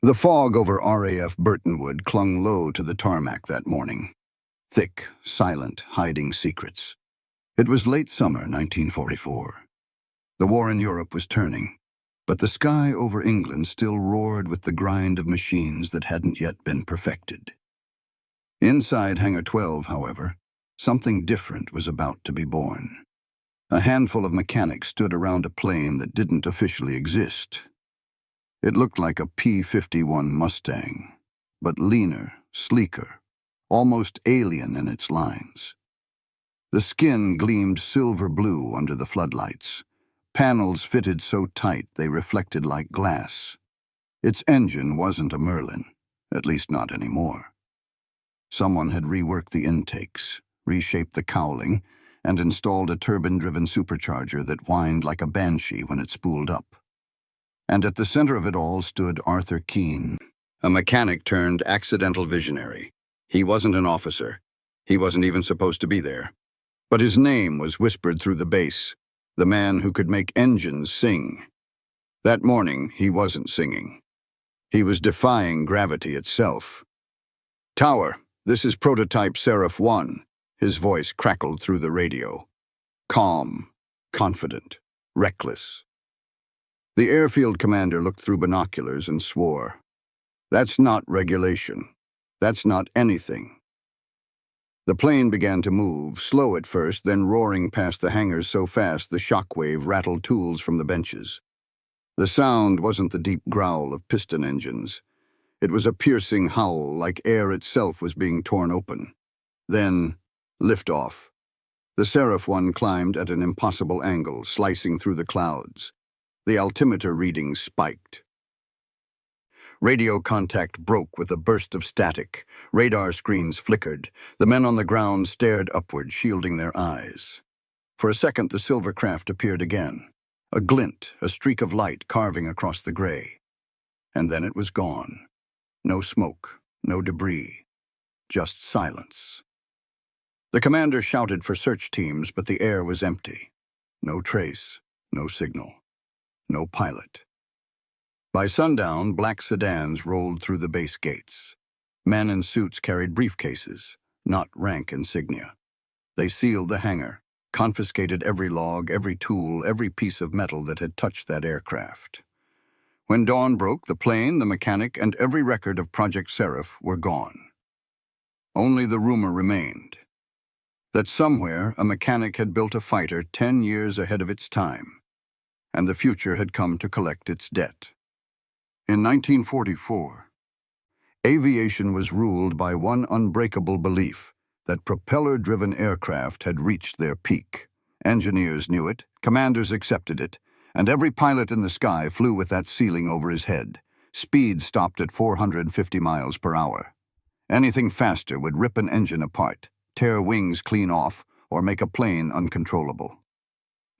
The fog over RAF Burtonwood clung low to the tarmac that morning. Thick, silent, hiding secrets. It was late summer 1944. The war in Europe was turning, but the sky over England still roared with the grind of machines that hadn't yet been perfected. Inside Hangar 12, however, something different was about to be born. A handful of mechanics stood around a plane that didn't officially exist. It looked like a P-51 Mustang, but leaner, sleeker, almost alien in its lines. The skin gleamed silver blue under the floodlights, panels fitted so tight they reflected like glass. Its engine wasn't a Merlin, at least not anymore. Someone had reworked the intakes, reshaped the cowling, and installed a turbine-driven supercharger that whined like a banshee when it spooled up. And at the center of it all stood Arthur Keene, a mechanic turned accidental visionary. He wasn't an officer. He wasn't even supposed to be there. But his name was whispered through the base, the man who could make engines sing. That morning, he wasn't singing. He was defying gravity itself. "Tower, this is prototype Seraph 1, his voice crackled through the radio. Calm, confident, reckless. The airfield commander looked through binoculars and swore. "That's not regulation. That's not anything." The plane began to move, slow at first, then roaring past the hangars so fast the shockwave rattled tools from the benches. The sound wasn't the deep growl of piston engines. It was a piercing howl, like air itself was being torn open. Then, liftoff. The Seraph 1 climbed at an impossible angle, slicing through the clouds. The altimeter readings spiked. Radio contact broke with a burst of static. Radar screens flickered. The men on the ground stared upward, shielding their eyes. For a second, the silver craft appeared again. A glint, a streak of light carving across the gray. And then it was gone. No smoke, no debris, just silence. The commander shouted for search teams, but the air was empty. No trace, no signal, no pilot. By sundown, black sedans rolled through the base gates. Men in suits carried briefcases, not rank insignia. They sealed the hangar, confiscated every log, every tool, every piece of metal that had touched that aircraft. When dawn broke, the plane, the mechanic, and every record of Project Seraph were gone. Only the rumor remained that somewhere a mechanic had built a fighter 10 years ahead of its time, and the future had come to collect its debt. In 1944, aviation was ruled by one unbreakable belief that propeller-driven aircraft had reached their peak. Engineers knew it, commanders accepted it, and every pilot in the sky flew with that ceiling over his head. Speed stopped at 450 miles per hour. Anything faster would rip an engine apart, tear wings clean off, or make a plane uncontrollable.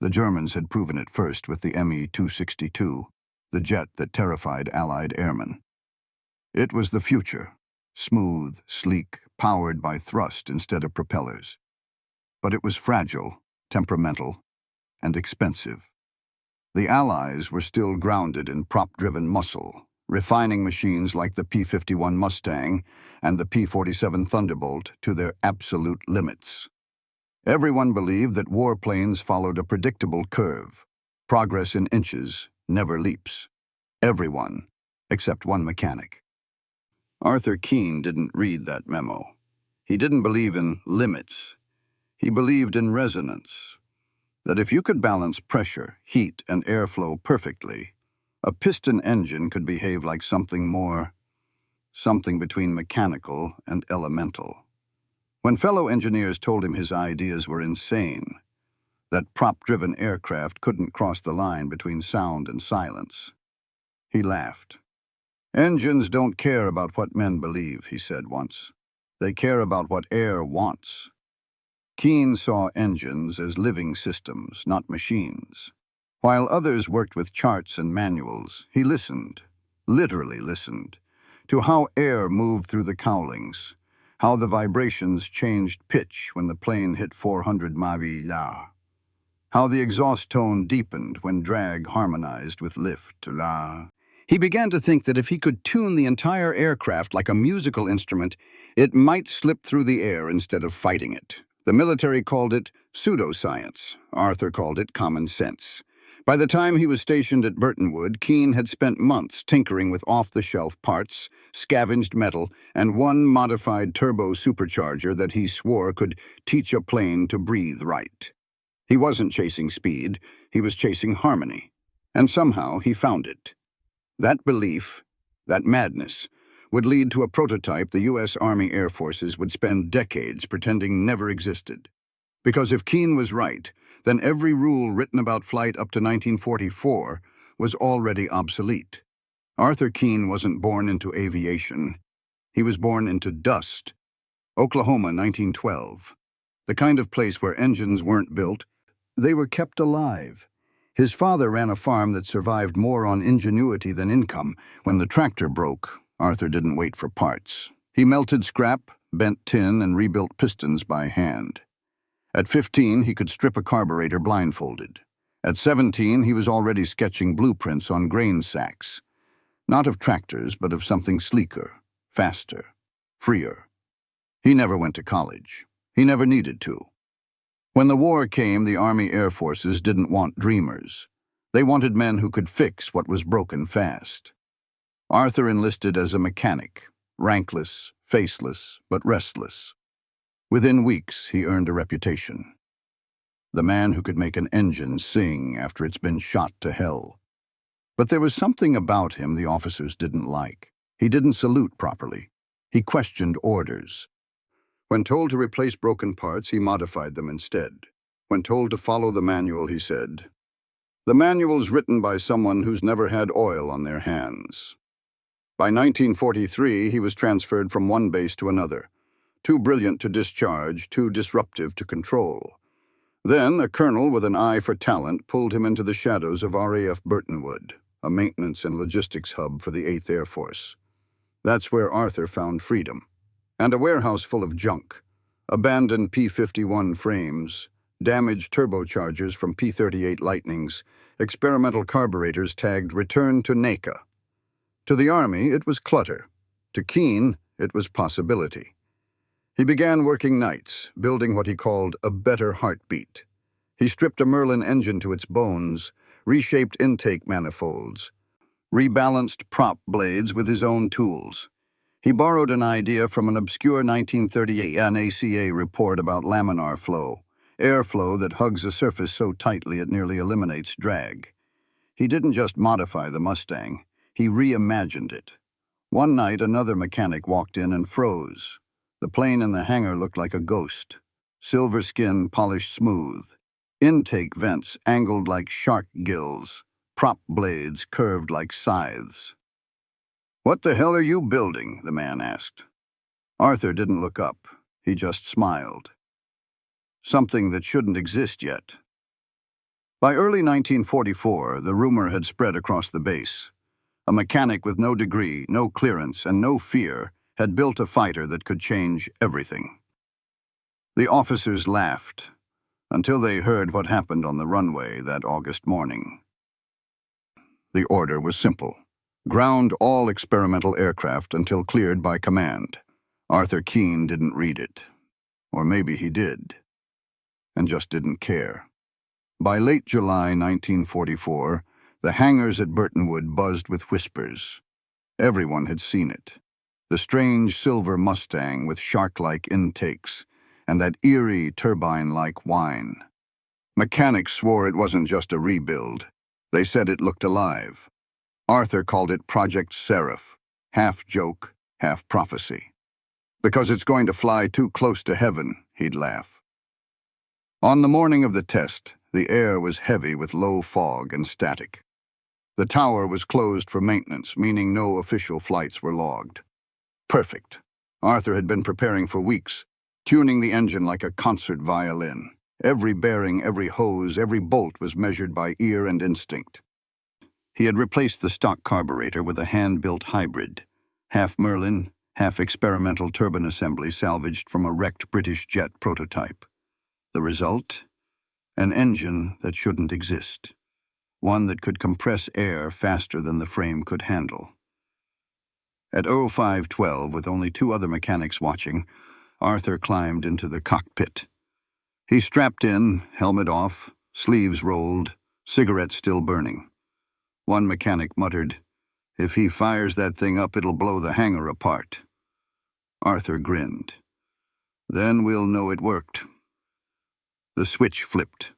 The Germans had proven it first with the Me-262, the jet that terrified Allied airmen. It was the future, smooth, sleek, powered by thrust instead of propellers. But it was fragile, temperamental, and expensive. The Allies were still grounded in prop-driven muscle, refining machines like the P-51 Mustang and the P-47 Thunderbolt to their absolute limits. Everyone believed that warplanes followed a predictable curve, progress in inches, never leaps. Everyone, except one mechanic. Arthur Keene didn't read that memo. He didn't believe in limits. He believed in resonance. That if you could balance pressure, heat, and airflow perfectly, a piston engine could behave like something between mechanical and elemental. When fellow engineers told him his ideas were insane, that prop-driven aircraft couldn't cross the line between sound and silence, he laughed. "Engines don't care about what men believe," he said once. "They care about what air wants." Keene saw engines as living systems, not machines. While others worked with charts and manuals, he listened, literally listened, to how air moved through the cowlings, how the vibrations changed pitch when the plane hit 400 mph, how the exhaust tone deepened when drag harmonized with lift. He began to think that if he could tune the entire aircraft like a musical instrument, it might slip through the air instead of fighting it. The military called it pseudoscience. Arthur called it common sense. By the time he was stationed at Burtonwood, Keene had spent months tinkering with off-the-shelf parts, scavenged metal, and one modified turbo supercharger that he swore could teach a plane to breathe right. He wasn't chasing speed, he was chasing harmony. And somehow he found it. That belief, that madness, would lead to a prototype the U.S. Army Air Forces would spend decades pretending never existed. Because if Keene was right, then every rule written about flight up to 1944 was already obsolete. Arthur Keene wasn't born into aviation. He was born into dust. Oklahoma, 1912. The kind of place where engines weren't built, they were kept alive. His father ran a farm that survived more on ingenuity than income. When the tractor broke, Arthur didn't wait for parts. He melted scrap, bent tin, and rebuilt pistons by hand. At 15, he could strip a carburetor blindfolded. At 17, he was already sketching blueprints on grain sacks. Not of tractors, but of something sleeker, faster, freer. He never went to college. He never needed to. When the war came, the Army Air Forces didn't want dreamers. They wanted men who could fix what was broken fast. Arthur enlisted as a mechanic, rankless, faceless, but restless. Within weeks, he earned a reputation. The man who could make an engine sing after it's been shot to hell. But there was something about him the officers didn't like. He didn't salute properly. He questioned orders. When told to replace broken parts, he modified them instead. When told to follow the manual, he said, "The manual's written by someone who's never had oil on their hands." By 1943, he was transferred from one base to another. Too brilliant to discharge, too disruptive to control. Then, a colonel with an eye for talent pulled him into the shadows of RAF Burtonwood, a maintenance and logistics hub for the 8th Air Force. That's where Arthur found freedom. And a warehouse full of junk, abandoned P-51 frames, damaged turbochargers from P-38 Lightnings, experimental carburetors tagged "Return to NACA." To the Army, it was clutter. To Keene, it was possibility. He began working nights, building what he called a better heartbeat. He stripped a Merlin engine to its bones, reshaped intake manifolds, rebalanced prop blades with his own tools. He borrowed an idea from an obscure 1938 ACA report about laminar flow, airflow that hugs a surface so tightly it nearly eliminates drag. He didn't just modify the Mustang, he reimagined it. One night, another mechanic walked in and froze. The plane in the hangar looked like a ghost. Silver skin polished smooth. Intake vents angled like shark gills. Prop blades curved like scythes. "What the hell are you building?" the man asked. Arthur didn't look up. He just smiled. "Something that shouldn't exist yet." By early 1944, the rumor had spread across the base. A mechanic with no degree, no clearance, and no fear had built a fighter that could change everything. The officers laughed, until they heard what happened on the runway that August morning. The order was simple. Ground all experimental aircraft until cleared by command. Arthur Keene didn't read it. Or maybe he did, and just didn't care. By late July 1944, the hangars at Burtonwood buzzed with whispers. Everyone had seen it. The strange silver Mustang with shark-like intakes, and that eerie turbine-like whine. Mechanics swore it wasn't just a rebuild. They said it looked alive. Arthur called it Project Seraph, half joke, half prophecy. Because it's going to fly too close to heaven, he'd laugh. On the morning of the test, the air was heavy with low fog and static. The tower was closed for maintenance, meaning no official flights were logged. Perfect. Arthur had been preparing for weeks, tuning the engine like a concert violin. Every bearing, every hose, every bolt was measured by ear and instinct. He had replaced the stock carburetor with a hand-built hybrid, half Merlin, half experimental turbine assembly salvaged from a wrecked British jet prototype. The result? An engine that shouldn't exist. one that could compress air faster than the frame could handle. At 05:12, with only two other mechanics watching, Arthur climbed into the cockpit. He strapped in, helmet off, sleeves rolled, cigarette still burning. One mechanic muttered, "If he fires that thing up, it'll blow the hangar apart." Arthur grinned. "Then we'll know it worked." The switch flipped.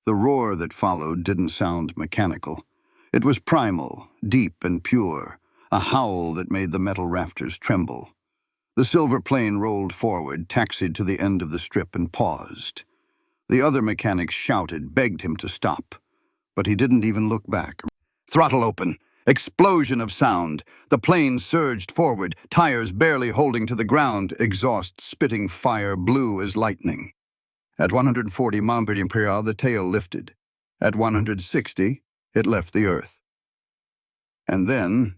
The roar that followed didn't sound mechanical. It was primal, deep and pure, a howl that made the metal rafters tremble. The silver plane rolled forward, taxied to the end of the strip, and paused. The other mechanics shouted, begged him to stop, but he didn't even look back. Throttle open. Explosion of sound. The plane surged forward, tires barely holding to the ground, exhaust spitting fire blue as lightning. At 140 mph, the tail lifted. At 160, it left the earth. And then,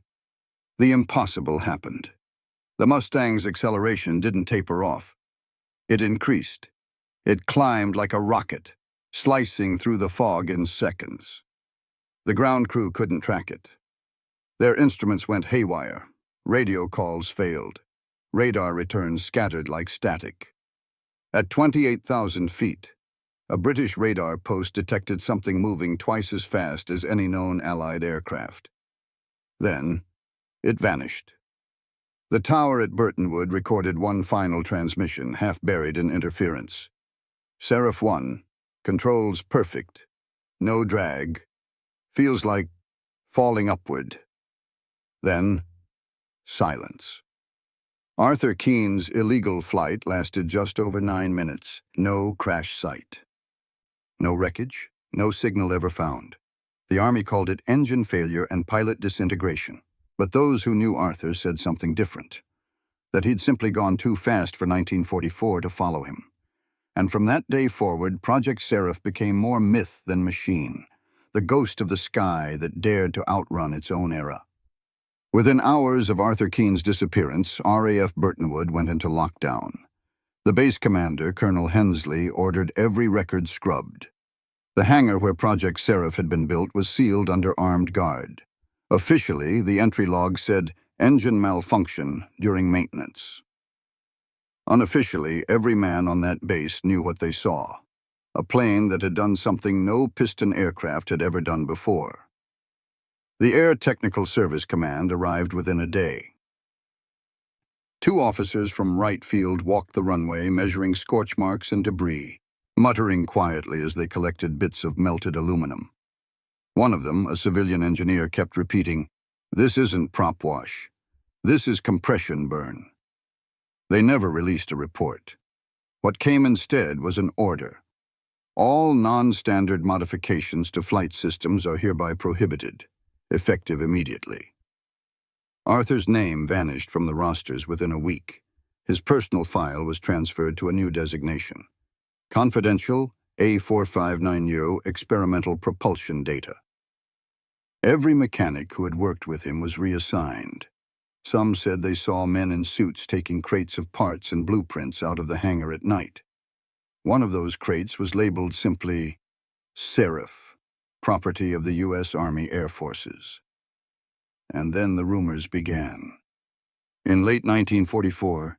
the impossible happened. The Mustang's acceleration didn't taper off. It increased. It climbed like a rocket, slicing through the fog in seconds. The ground crew couldn't track it. Their instruments went haywire. Radio calls failed. Radar returns scattered like static. At 28,000 feet, a British radar post detected something moving twice as fast as any known Allied aircraft. Then, it vanished. The tower at Burtonwood recorded one final transmission, half buried in interference. Seraph 1, controls perfect, no drag, feels like falling upward. Then, silence. Arthur Keene's illegal flight lasted just over 9 minutes. No crash site. No wreckage, no signal ever found. The Army called it engine failure and pilot disintegration. But those who knew Arthur said something different. That he'd simply gone too fast for 1944 to follow him. And from that day forward, Project Seraph became more myth than machine. The ghost of the sky that dared to outrun its own era. Within hours of Arthur Keene's disappearance, RAF Burtonwood went into lockdown. The base commander, Colonel Hensley, ordered every record scrubbed. The hangar where Project Seraph had been built was sealed under armed guard. Officially, the entry log said, "Engine malfunction during maintenance." Unofficially, every man on that base knew what they saw. A plane that had done something no piston aircraft had ever done before. The Air Technical Service Command arrived within a day. Two officers from Wright Field walked the runway, measuring scorch marks and debris, muttering quietly as they collected bits of melted aluminum. One of them, a civilian engineer, kept repeating, "This isn't prop wash. This is compression burn." They never released a report. What came instead was an order. All non-standard modifications to flight systems are hereby prohibited, effective immediately. Arthur's name vanished from the rosters within a week. His personal file was transferred to a new designation. Confidential A4590 experimental propulsion data. Every mechanic who had worked with him was reassigned. Some said they saw men in suits taking crates of parts and blueprints out of the hangar at night. One of those crates was labeled simply Seraph, property of the U.S. Army Air Forces. And then the rumors began. In late 1944,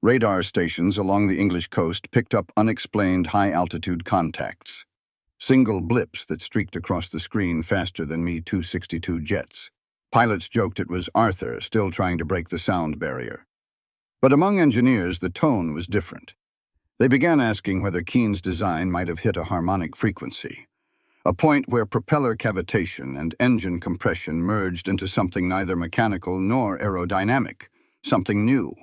radar stations along the English coast picked up unexplained high-altitude contacts. Single blips that streaked across the screen faster than Me-262 jets. Pilots joked it was Arthur still trying to break the sound barrier. But among engineers, the tone was different. They began asking whether Keene's design might have hit a harmonic frequency, a point where propeller cavitation and engine compression merged into something neither mechanical nor aerodynamic, something new.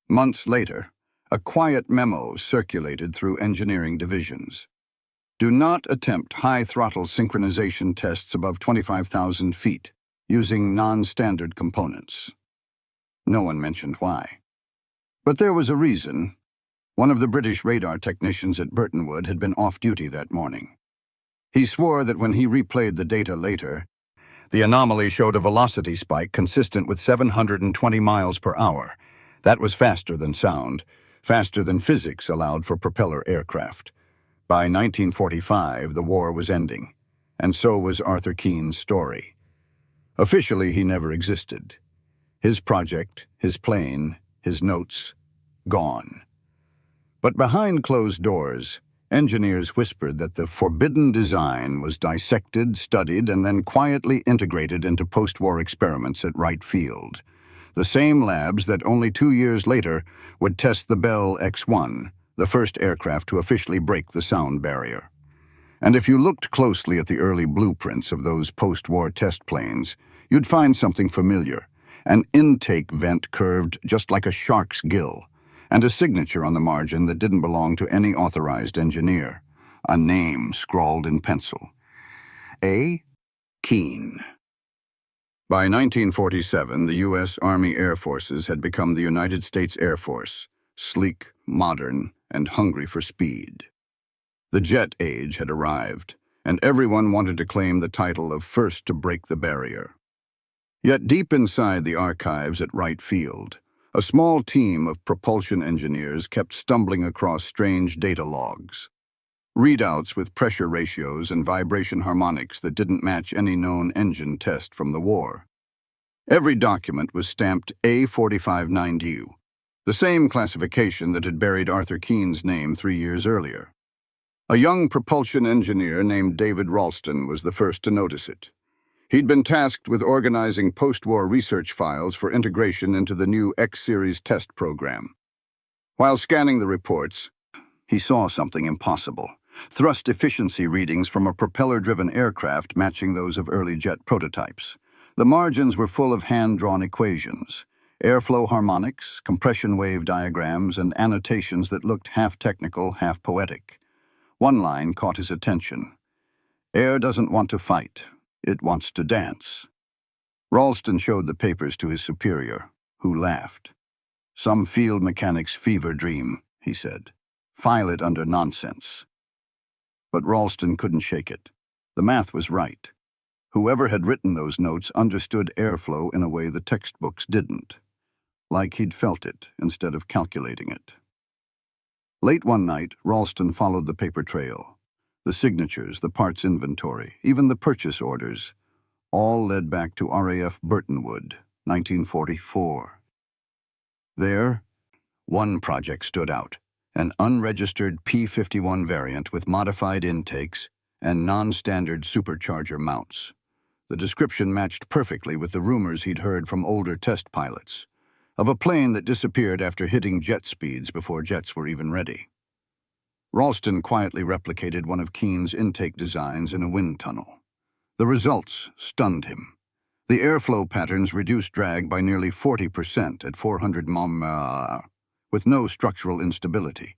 Months later, a quiet memo circulated through engineering divisions. Do not attempt high-throttle synchronization tests above 25,000 feet, using non-standard components. No one mentioned why. But there was a reason. One of the British radar technicians at Burtonwood had been off-duty that morning. He swore that when he replayed the data later, the anomaly showed a velocity spike consistent with 720 miles per hour. That was faster than sound, faster than physics allowed for propeller aircraft. By 1945, the war was ending. And so was Arthur Keene's story. Officially, he never existed. His project, his plane, his notes, gone. But behind closed doors, engineers whispered that the forbidden design was dissected, studied, and then quietly integrated into post-war experiments at Wright Field, the same labs that only 2 years later would test the Bell X-1, the first aircraft to officially break the sound barrier. And if you looked closely at the early blueprints of those post-war test planes, you'd find something familiar: an intake vent curved just like a shark's gill, and a signature on the margin that didn't belong to any authorized engineer. A name scrawled in pencil: A. Keene. By 1947, the U.S. Army Air Forces had become the United States Air Force, sleek, modern, and hungry for speed. The jet age had arrived, and everyone wanted to claim the title of first to break the barrier. Yet deep inside the archives at Wright Field, a small team of propulsion engineers kept stumbling across strange data logs, readouts with pressure ratios and vibration harmonics that didn't match any known engine test from the war. Every document was stamped A4590U, the same classification that had buried Arthur Keene's name 3 years earlier. A young propulsion engineer named David Ralston was the first to notice it. He'd been tasked with organizing post-war research files for integration into the new X-Series test program. While scanning the reports, he saw something impossible: thrust efficiency readings from a propeller-driven aircraft matching those of early jet prototypes. The margins were full of hand-drawn equations, airflow harmonics, compression wave diagrams, and annotations that looked half technical, half poetic. One line caught his attention: "Air doesn't want to fight. It wants to dance." Ralston showed the papers to his superior, who laughed. "Some field mechanic's fever dream," he said. "File it under nonsense." But Ralston couldn't shake it. The math was right. Whoever had written those notes understood airflow in a way the textbooks didn't, like he'd felt it instead of calculating it. Late one night, Ralston followed the paper trail. The signatures, the parts inventory, even the purchase orders, all led back to RAF Burtonwood, 1944. There, one project stood out: an unregistered P-51 variant with modified intakes and non-standard supercharger mounts. The description matched perfectly with the rumors he'd heard from older test pilots, of a plane that disappeared after hitting jet speeds before jets were even ready. Ralston quietly replicated one of Keene's intake designs in a wind tunnel. The results stunned him. The airflow patterns reduced drag by nearly 40% at 400 mph, with no structural instability.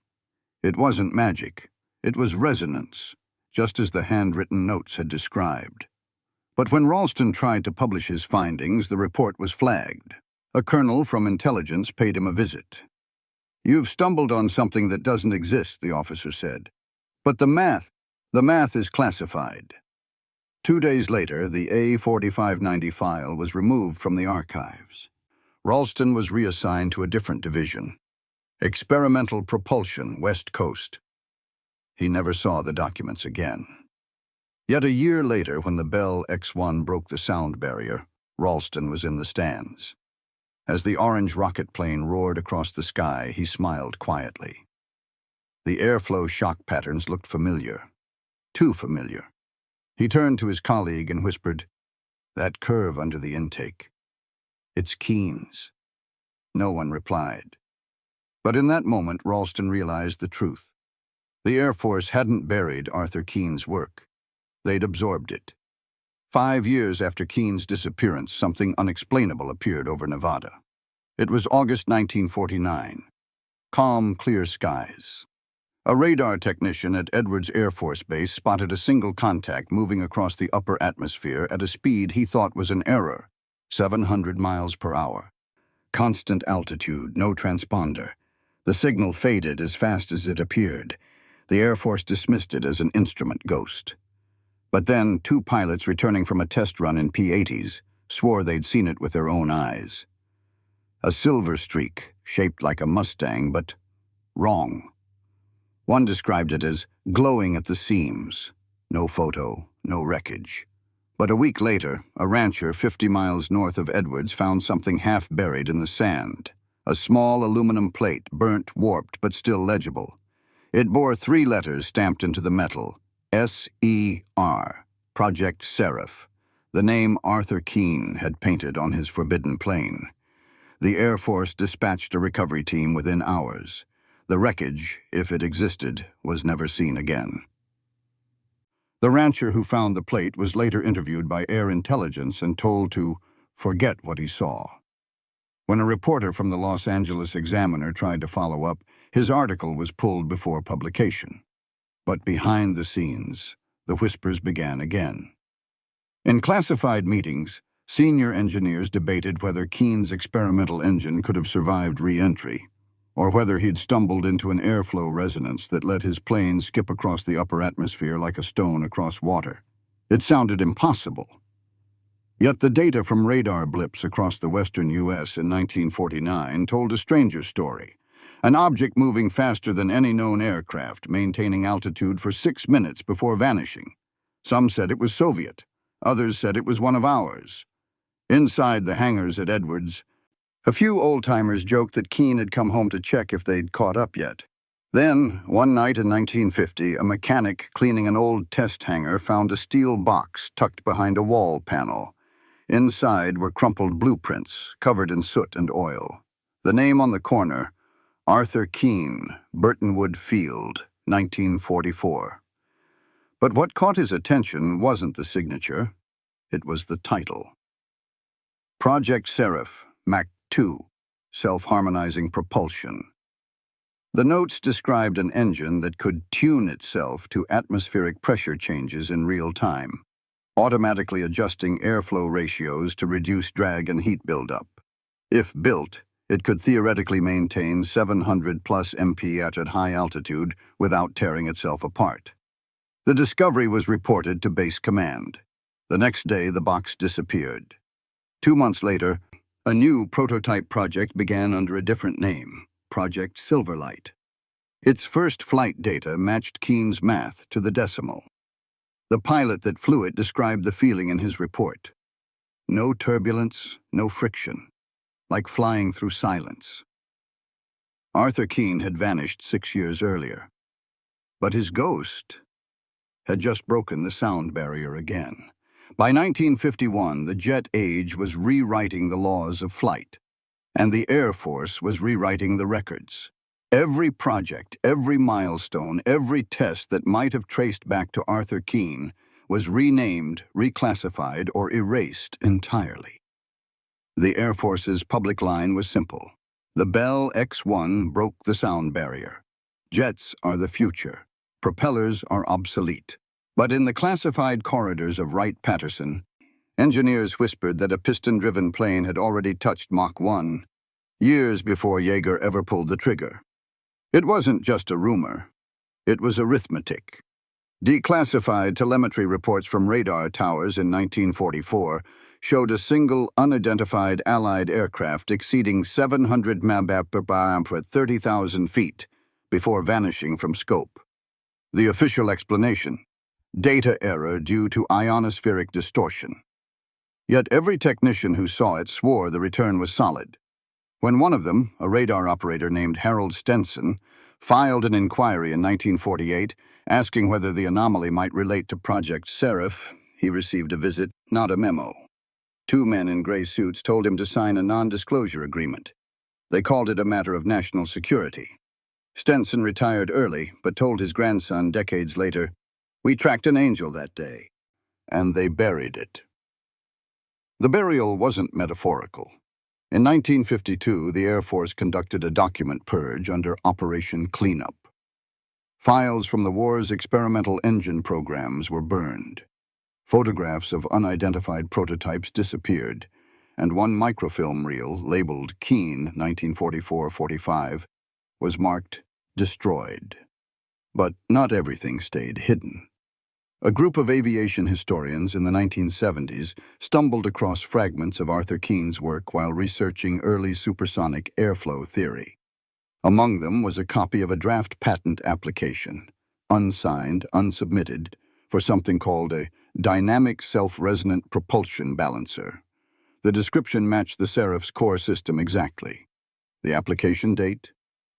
It wasn't magic. It was resonance, just as the handwritten notes had described. But when Ralston tried to publish his findings, the report was flagged. A colonel from intelligence paid him a visit. "You've stumbled on something that doesn't exist," the officer said. "But the math is classified." 2 days later, the A4590 file was removed from the archives. Ralston was reassigned to a different division: Experimental Propulsion, West Coast. He never saw the documents again. Yet a year later, when the Bell X-1 broke the sound barrier, Ralston was in the stands. As the orange rocket plane roared across the sky, he smiled quietly. The airflow shock patterns looked familiar. Too familiar. He turned to his colleague and whispered, "That curve under the intake. It's Keene's." No one replied. But in that moment, Ralston realized the truth. The Air Force hadn't buried Arthur Keene's work. They'd absorbed it. 5 years after Keene's disappearance, something unexplainable appeared over Nevada. It was August 1949. Calm, clear skies. A radar technician at Edwards Air Force Base spotted a single contact moving across the upper atmosphere at a speed he thought was an error: 700 miles per hour. Constant altitude, no transponder. The signal faded as fast as it appeared. The Air Force dismissed it as an instrument ghost. But then, 2 pilots returning from a test run in P-80s swore they'd seen it with their own eyes. A silver streak, shaped like a Mustang, but wrong. One described it as glowing at the seams. No photo, no wreckage. But a week later, a rancher 50 miles north of Edwards found something half buried in the sand. A small aluminum plate, burnt, warped, but still legible. It bore 3 letters stamped into the metal: S-E-R, Project Seraph, the name Arthur Keene had painted on his forbidden plane. The Air Force dispatched a recovery team within hours. The wreckage, if it existed, was never seen again. The rancher who found the plate was later interviewed by Air Intelligence and told to forget what he saw. When a reporter from the Los Angeles Examiner tried to follow up, his article was pulled before publication. But behind the scenes, the whispers began again. In classified meetings, senior engineers debated whether Keene's experimental engine could have survived re-entry, or whether he'd stumbled into an airflow resonance that let his plane skip across the upper atmosphere like a stone across water. It sounded impossible. Yet the data from radar blips across the western U.S. in 1949 told a stranger story. An object moving faster than any known aircraft, maintaining altitude for 6 minutes before vanishing. Some said it was Soviet. Others said it was one of ours. Inside the hangars at Edwards, a few old-timers joked that Keene had come home to check if they'd caught up yet. Then, one night in 1950, a mechanic cleaning an old test hangar found a steel box tucked behind a wall panel. Inside were crumpled blueprints, covered in soot and oil. The name on the corner, Arthur Keene, Burtonwood Field, 1944. But what caught his attention wasn't the signature, it was the title. Project Seraph, Mach 2, self-harmonizing propulsion. The notes described an engine that could tune itself to atmospheric pressure changes in real time, automatically adjusting airflow ratios to reduce drag and heat buildup. If built, it could theoretically maintain 700+ MP at high altitude without tearing itself apart. The discovery was reported to Base Command. The next day, the box disappeared. 2 months later, a new prototype project began under a different name, Project Silverlight. Its first flight data matched Keene's math to the decimal. The pilot that flew it described the feeling in his report. No turbulence, no friction, like flying through silence. Arthur Keene had vanished 6 years earlier, but his ghost had just broken the sound barrier again. By 1951, the jet age was rewriting the laws of flight, and the Air Force was rewriting the records. Every project, every milestone, every test that might have traced back to Arthur Keene was renamed, reclassified, or erased entirely. The Air Force's public line was simple. The Bell X-1 broke the sound barrier. Jets are the future. Propellers are obsolete. But in the classified corridors of Wright-Patterson, engineers whispered that a piston-driven plane had already touched Mach 1, years before Yeager ever pulled the trigger. It wasn't just a rumor. It was arithmetic. Declassified telemetry reports from radar towers in 1944 showed a single unidentified Allied aircraft exceeding 700 mph at 30,000 feet before vanishing from scope. The official explanation: data error due to ionospheric distortion. Yet every technician who saw it swore the return was solid. When one of them, a radar operator named Harold Stenson, filed an inquiry in 1948 asking whether the anomaly might relate to Project Seraph, he received a visit, not a memo. 2 men in gray suits told him to sign a non-disclosure agreement. They called it a matter of national security. Stenson retired early, but told his grandson decades later, "We tracked an angel that day," and they buried it. The burial wasn't metaphorical. In 1952, the Air Force conducted a document purge under Operation Cleanup. Files from the war's experimental engine programs were burned. Photographs of unidentified prototypes disappeared, and one microfilm reel, labeled Keene 1944-45, was marked destroyed. But not everything stayed hidden. A group of aviation historians in the 1970s stumbled across fragments of Arthur Keene's work while researching early supersonic airflow theory. Among them was a copy of a draft patent application, unsigned, unsubmitted, for something called a Dynamic Self-Resonant Propulsion Balancer. The description matched the Seraph's core system exactly. The application date?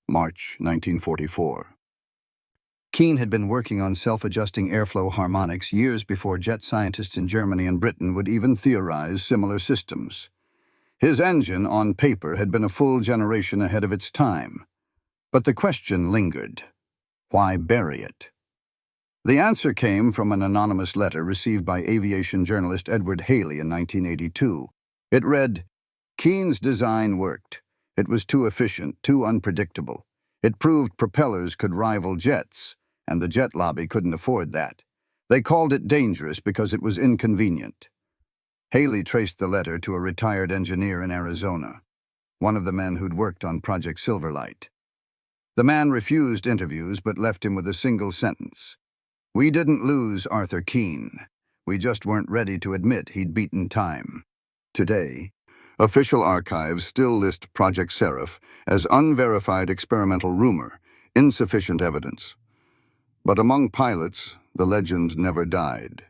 March 1944. Keene had been working on self-adjusting airflow harmonics years before jet scientists in Germany and Britain would even theorize similar systems. His engine, on paper, had been a full generation ahead of its time. But the question lingered. Why bury it? The answer came from an anonymous letter received by aviation journalist Edward Haley in 1982. It read, "Keene's design worked. It was too efficient, too unpredictable. It proved propellers could rival jets, and the jet lobby couldn't afford that. They called it dangerous because it was inconvenient." Haley traced the letter to a retired engineer in Arizona, one of the men who'd worked on Project Silverlight. The man refused interviews but left him with a single sentence. "We didn't lose Arthur Keene. We just weren't ready to admit he'd beaten time." Today, official archives still list Project Seraph as unverified experimental rumor, insufficient evidence. But among pilots, the legend never died.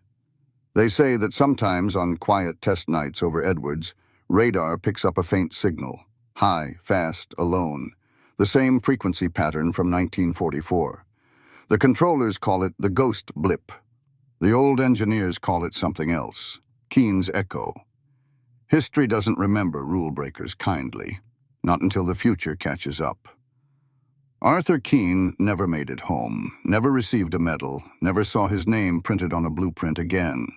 They say that sometimes on quiet test nights over Edwards, radar picks up a faint signal, high, fast, alone, the same frequency pattern from 1944. The controllers call it the ghost blip. The old engineers call it something else, Keene's echo. History doesn't remember rule breakers kindly, not until the future catches up. Arthur Keene never made it home, never received a medal, never saw his name printed on a blueprint again.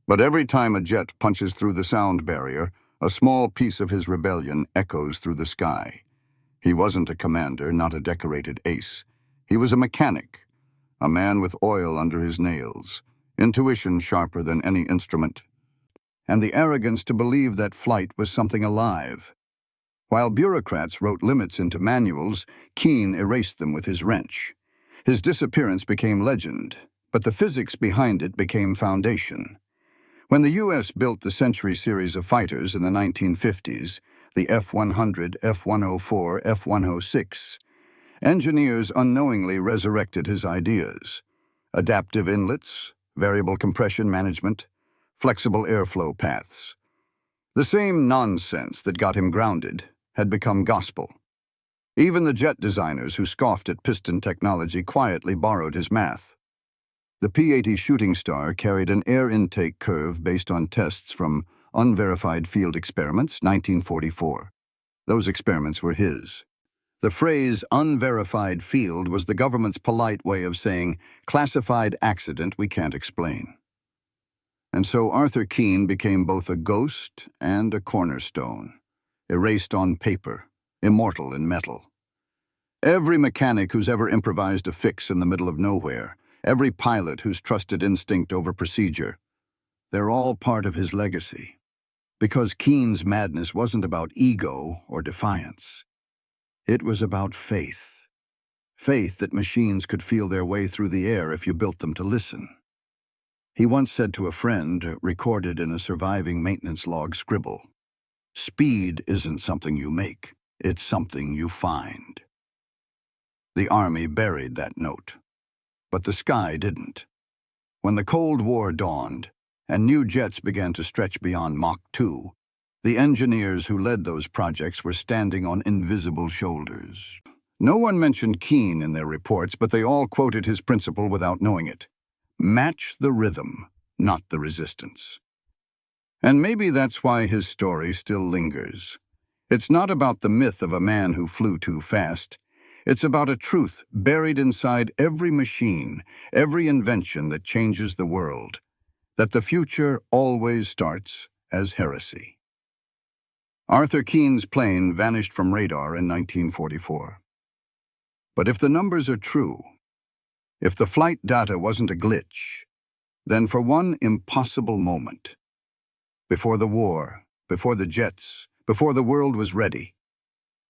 But every time a jet punches through the sound barrier, a small piece of his rebellion echoes through the sky. He wasn't a commander, not a decorated ace. He was a mechanic, a man with oil under his nails, intuition sharper than any instrument, and the arrogance to believe that flight was something alive. While bureaucrats wrote limits into manuals, Keene erased them with his wrench. His disappearance became legend, but the physics behind it became foundation. When the U.S. built the Century series of fighters in the 1950s, the F-100, F-104, F-106, engineers unknowingly resurrected his ideas. Adaptive inlets, variable compression management, flexible airflow paths. The same nonsense that got him grounded had become gospel. Even the jet designers who scoffed at piston technology quietly borrowed his math. The P-80 Shooting Star carried an air intake curve based on tests from unverified field experiments, 1944. Those experiments were his. The phrase unverified field was the government's polite way of saying classified accident we can't explain. And so Arthur Keene became both a ghost and a cornerstone, erased on paper, immortal in metal. Every mechanic who's ever improvised a fix in the middle of nowhere, every pilot who's trusted instinct over procedure, they're all part of his legacy. Because Keene's madness wasn't about ego or defiance. It was about faith. Faith that machines could feel their way through the air if you built them to listen. He once said to a friend, recorded in a surviving maintenance log scribble, "Speed isn't something you make, it's something you find." The Army buried that note, but the sky didn't. When the Cold War dawned, and new jets began to stretch beyond Mach 2, the engineers who led those projects were standing on invisible shoulders. No one mentioned Keene in their reports, but they all quoted his principle without knowing it. Match the rhythm, not the resistance. And maybe that's why his story still lingers. It's not about the myth of a man who flew too fast. It's about a truth buried inside every machine, every invention that changes the world, that the future always starts as heresy. Arthur Keene's plane vanished from radar in 1944. But if the numbers are true, if the flight data wasn't a glitch, then for one impossible moment, before the war, before the jets, before the world was ready,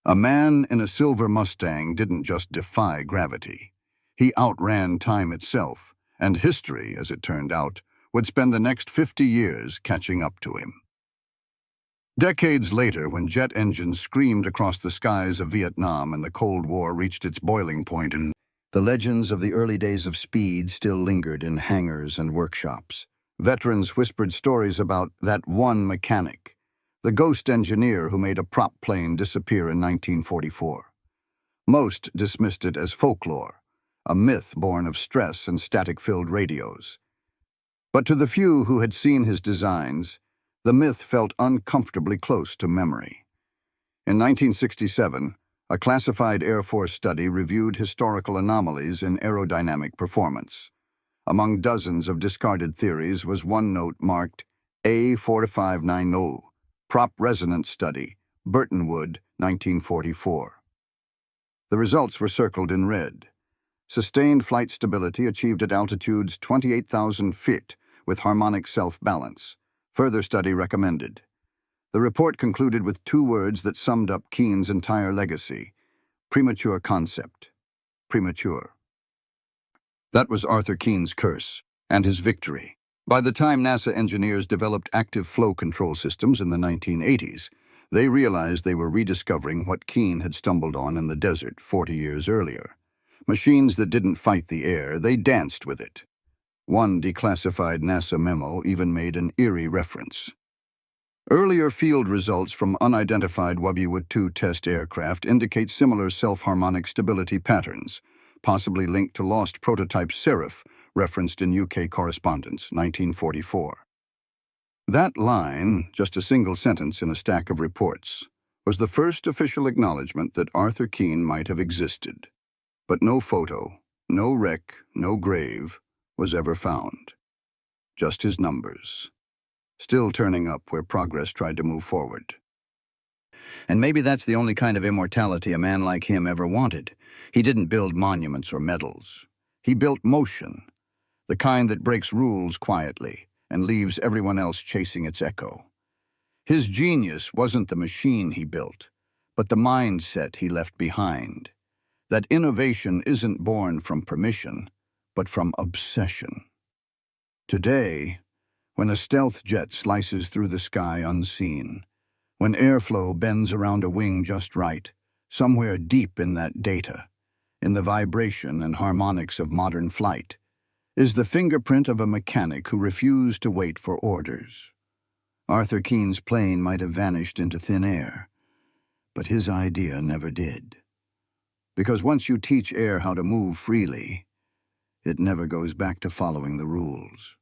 a man in a silver Mustang didn't just defy gravity. He outran time itself, and history, as it turned out, would spend the next 50 years catching up to him. Decades later, when jet engines screamed across the skies of Vietnam and the Cold War reached its boiling point, and the legends of the early days of speed still lingered in hangars and workshops. Veterans whispered stories about that one mechanic, the ghost engineer who made a prop plane disappear in 1944. Most dismissed it as folklore, a myth born of stress and static-filled radios. But to the few who had seen his designs, the myth felt uncomfortably close to memory. In 1967, a classified Air Force study reviewed historical anomalies in aerodynamic performance. Among dozens of discarded theories was one note marked A4590, Prop Resonance Study, Burtonwood, 1944. The results were circled in red. Sustained flight stability achieved at altitudes 28,000 feet with harmonic self-balance. Further study recommended. The report concluded with two words that summed up Keene's entire legacy: premature concept. Premature. That was Arthur Keene's curse, and his victory. By the time NASA engineers developed active flow control systems in the 1980s, they realized they were rediscovering what Keene had stumbled on in the desert 40 years earlier. Machines that didn't fight the air, they danced with it. One declassified NASA memo even made an eerie reference. Earlier field results from unidentified WW-2 test aircraft indicate similar self-harmonic stability patterns, possibly linked to lost prototype Seraph, referenced in UK Correspondence, 1944. That line, just a single sentence in a stack of reports, was the first official acknowledgement that Arthur Keene might have existed. But no photo, no wreck, no grave was ever found. Just his numbers, still turning up where progress tried to move forward. And maybe that's the only kind of immortality a man like him ever wanted. He didn't build monuments or medals. He built motion, the kind that breaks rules quietly and leaves everyone else chasing its echo. His genius wasn't the machine he built, but the mindset he left behind. That innovation isn't born from permission, but from obsession. Today, when a stealth jet slices through the sky unseen, when airflow bends around a wing just right, somewhere deep in that data, in the vibration and harmonics of modern flight, is the fingerprint of a mechanic who refused to wait for orders. Arthur Keene's plane might have vanished into thin air, but his idea never did. Because once you teach air how to move freely, it never goes back to following the rules.